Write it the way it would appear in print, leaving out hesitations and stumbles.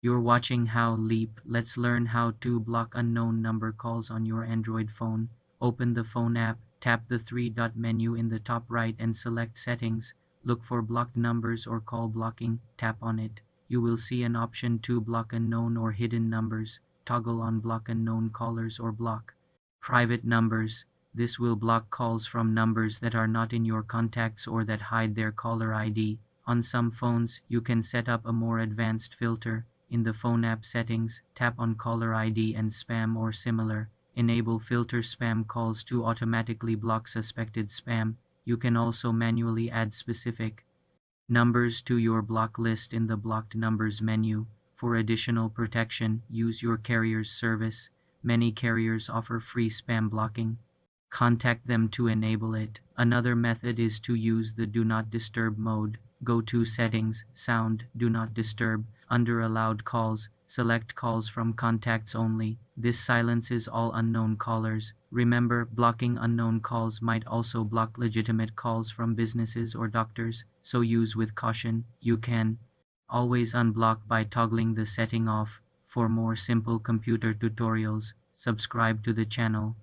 You're watching How Leap. Let's learn how to block unknown number calls on your Android phone. Open the phone app, tap the three-dot menu in the top right and select Settings. Look for blocked numbers or call blocking. Tap on it. You will see an option to block unknown or hidden numbers. Toggle on block unknown callers or block private numbers. This will block calls from numbers that are not in your contacts or that hide their caller ID. On some phones, you can set up a more advanced filter. In the phone app settings, tap on caller ID and spam or similar. Enable filter spam calls to automatically block suspected spam. You can also manually add specific numbers to your block list in the blocked numbers menu. For additional protection, use your carrier's service. Many carriers offer free spam blocking. Contact them to enable it. Another method is to use the Do Not Disturb mode. Go to Settings, Sound, Do Not Disturb. Under Allowed Calls, select calls from contacts only. This silences all unknown callers. Remember, blocking unknown calls might also block legitimate calls from businesses or doctors, so use with caution. You can always unblock by toggling the setting off. For more simple computer tutorials, subscribe to the channel.